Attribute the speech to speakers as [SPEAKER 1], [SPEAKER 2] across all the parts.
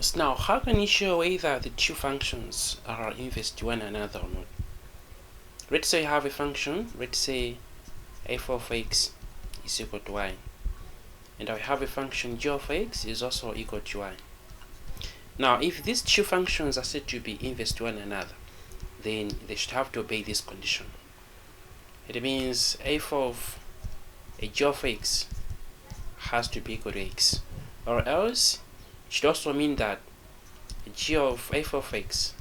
[SPEAKER 1] So now, how can you show whether the two functions are inverse to one another or not? Let's say you have a function, let's say f of x is equal to y, and I have a function g of x is also equal to y. Now, if these two functions are said to be inverse to one another, then they should have to obey this condition. It means f of a g of x has to be equal to x, or else it should also mean that g of f of x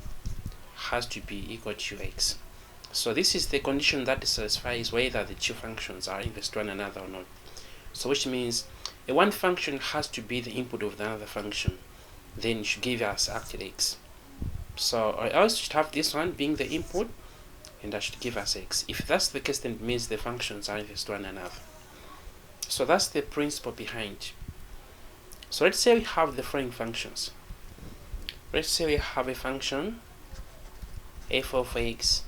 [SPEAKER 1] has to be equal to x. So this is the condition that satisfies whether the two functions are inverse to one another or not. So which means one function has to be the input of the other function, then it should give us actually x. So or else you should have this one being the input, and that should give us x. If that's the case, then it means the functions are inverse to one another. So that's the principle behind. So let's say we have the following functions. Let's say we have a function f of x,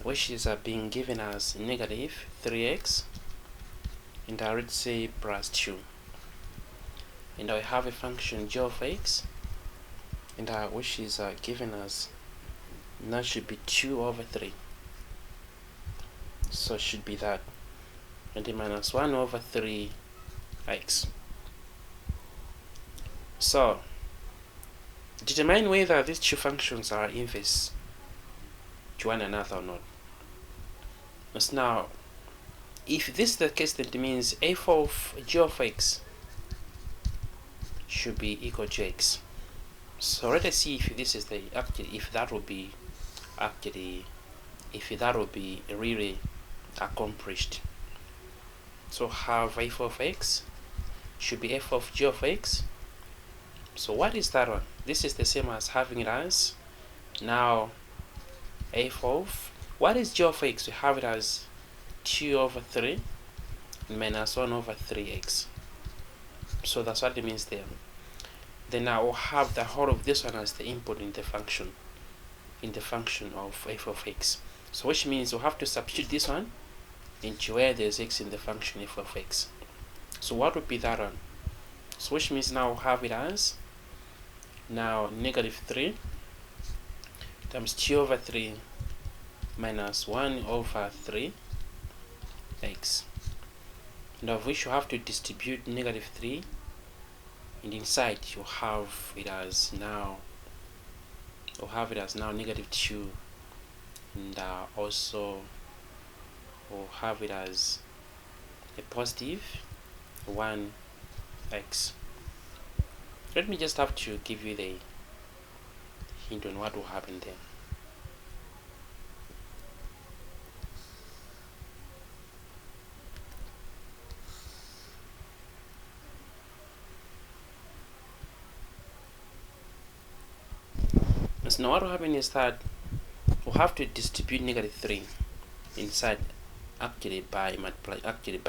[SPEAKER 1] which is being given as negative 3x, and let's say plus 2. And I have a function g of x, and which is given as, that should be 2 over 3. So it should be that, and the minus 1 over 3x. So determine whether these two functions are inverse to one another or not. So now, if this is the case, then it means f of g of x should be equal to x. So let us see if this is the if that will be really accomplished. So have f of x should be f of g of x. So what is that one? This is the same as having it as now f of, what is g of x? We have it as 2 over 3 minus 1 over 3x. So that's what it means there. Then I will have the whole of this one as the input in the function of f of x. So which means we'll have to substitute this one into where there's x in the function f of x. So what would be that one? So which means now we'll have it as now negative 3 times 2 over 3 minus 1 over 3x, and of which you have to distribute negative 3, and inside you have it as now negative 2, and also we'll have it as a positive 1x. Let me just have to give you the hint on what will happen there. So now what will happen is that we'll have to distribute negative 3 inside by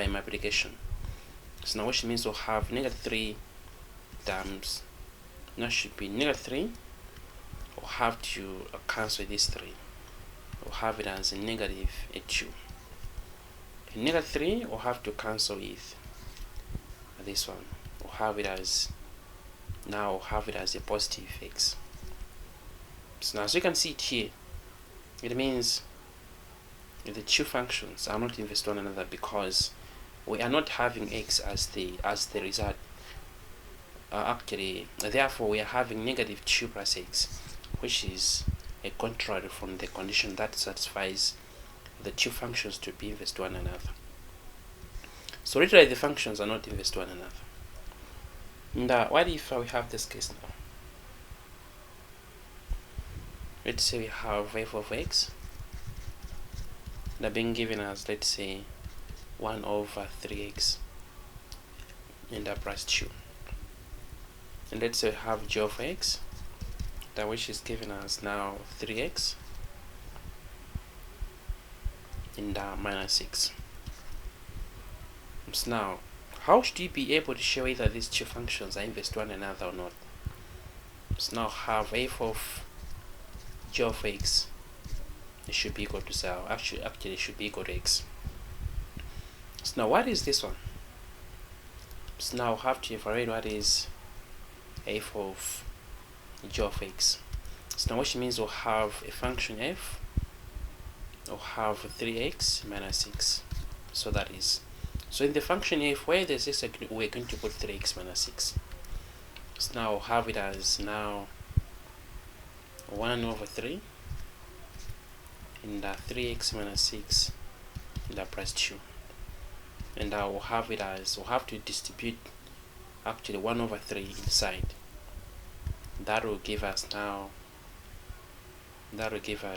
[SPEAKER 1] multiplication. So now which means we'll have negative 3 times, now should be negative 3, we'll have to cancel this 3. We'll have it as a negative 2. And negative 3 we'll have to cancel with this one. We'll have it as a positive x. So now as you can see it here, it means the two functions are not inverse to one another because we are not having x as the result. Therefore we are having negative 2 plus x, which is a contrary from the condition that satisfies the two functions to be inverse to one another. So literally the functions are not inverse to one another. And what if we have this case now? Let's say we have f of x that being given as, let's say, 1 over 3x and plus 2. And let's say we have g of x, that which is given as now 3x and minus 6. So now, how should you be able to show whether these two functions are inverse to one another or not? So now have f of g of x, it should be equal to 0. Actually it should be equal to x. So now what is this one? So now we have to evaluate what is f of g of x. So now which means we'll have a function f, we'll have 3x minus 6. So that is, so in the function f where there's x, we're going to put 3x minus 6. So now we'll have it as now 1 over 3 and 3x minus 6 and plus 2. And I will have it as, we'll have to distribute actually 1 over 3 inside. That will give us now,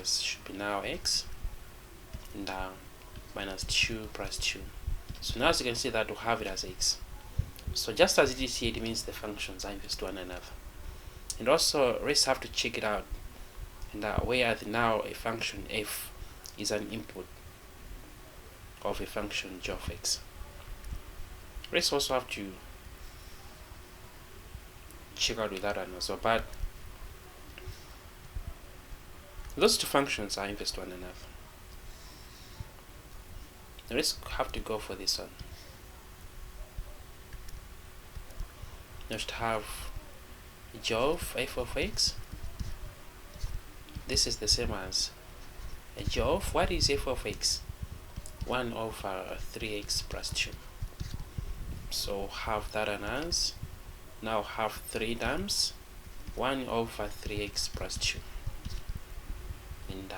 [SPEAKER 1] should be now x and minus 2 plus 2. So now as you can see that we'll have it as x. So just as it is here, it means the functions are inverse to one another. And also let's have to check it out, and where now a function f is an input of a function g of x. Let's also have to check out with that one as well, but those two functions are inverse to one another. Now let's have to go for this one. Let's have g of f of x. This is the same as a g of, what is f of x? 1 over 3x plus 2. So have that one as, now have 3 times 1 over 3x plus 2 and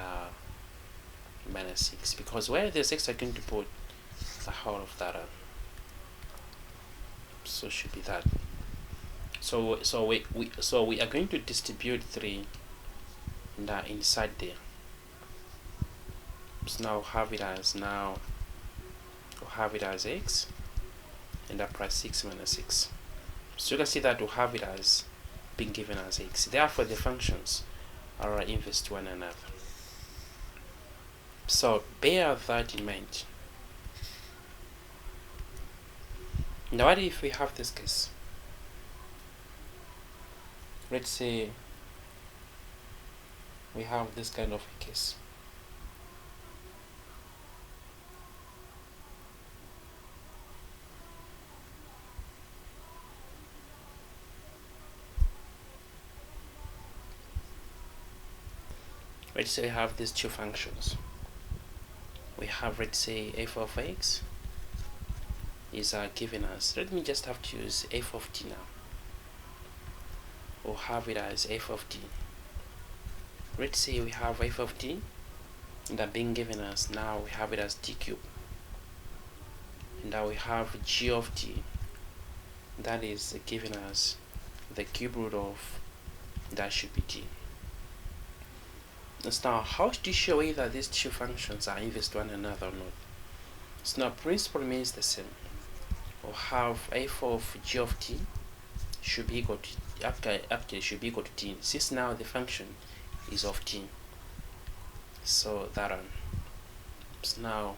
[SPEAKER 1] minus 6, because where there's x, I'm going to put the whole of that one. So should be that. So we are going to distribute 3 and inside there. So now have it as, now we'll have it as x and plus 6 minus 6. So you can see that we'll have it as being given as x. Therefore the functions are inverse to one another. So bear that in mind. Now what if we have this case? Let's say we have this kind of a case. Let's say we have these two functions. We have, let's say, f of x is given us, let me just have to use f of t now. We'll have it as f of t. Let's say we have f of t and being given us, now we have it as t cubed. And now we have g of t, that is given us the cube root of, that should be t. Now, how to show whether these two functions are inverse to one another or not? So now, principle remains the same. We'll have f of g of t should be equal to, after should be equal to t, since now the function is of t. So that one. So now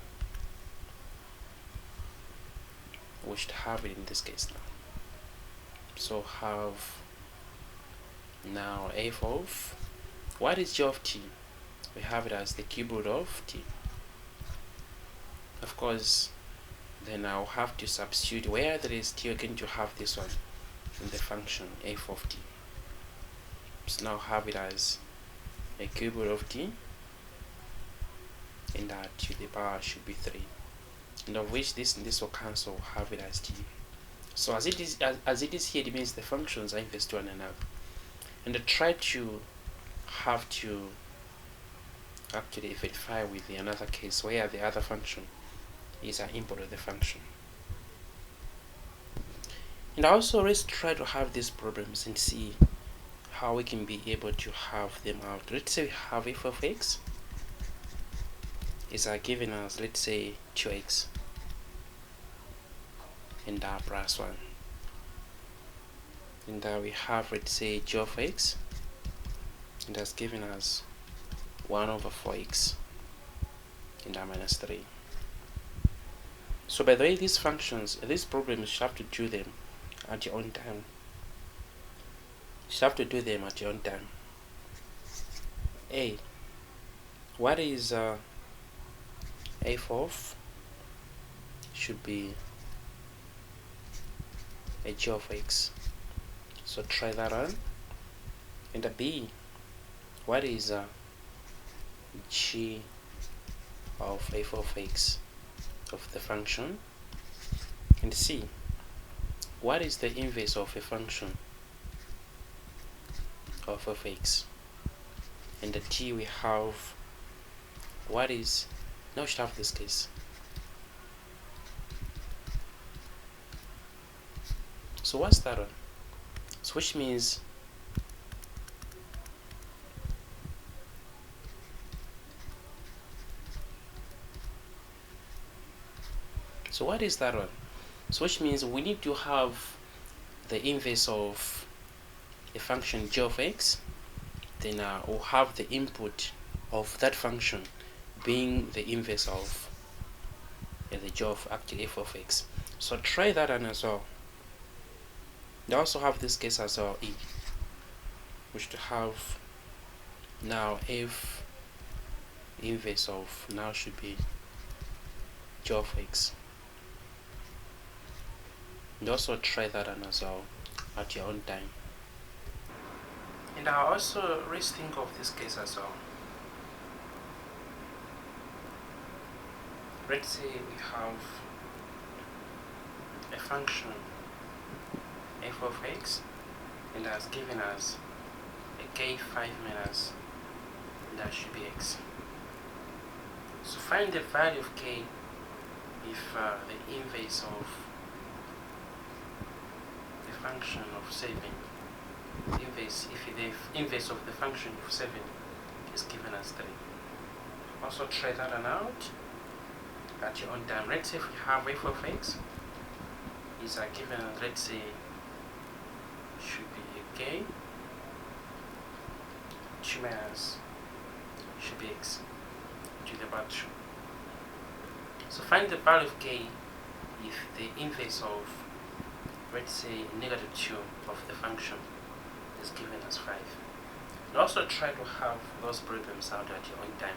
[SPEAKER 1] we should have it in this case now. So have now f of, what is g of t? We have it as the cube root of t. Of course, then I'll have to substitute where there is t, we're going to have this one in the function f of t. So now have it as a cube root of t, and that to the power should be 3, and of which this and this will cancel, have it as t. So as it is here, it means the functions are inverse to one another. And I try to have to actually verify with the another case where the other function is an input of the function. And also let's try to have these problems and see how we can be able to have them out. Let's say we have f of x is given as, let's say, 2x and plus 1. And we have, let's say, g of x, and that's given us 1 over 4x and minus 3. So by the way, these functions, these problems, you have to do them at your own time. You have to do them at your own time. A, what is f of, should be a g of x. So try that on. And B, what is g of f of x of the function? And C, what is the inverse of a function of x? And the D, we have what is, now we should have this case. So what's that one? So which means so what is that one? So which means we need to have the inverse of a function g of x, then we'll have the input of that function being the inverse of the g of actually f of x. So try that one as well. They also have this case as well, E, which to have now f inverse of now should be g of x. And also try that one as well at your own time. And I also let's think of this case as well. Let's say we have a function f of x and has given us a k 5 minus that should be x. So find the value of k if the inverse of the function of 7 if the inverse of the function of 7 is given as 3. Also try that one out at your own time. Let's say if we have f of x is given, let's say, should be a k 2 minus should be x to the power 2. So find the value of k if the inverse of, let's say, negative 2 of the function is given as 5. And also try to have those problems out at your own time.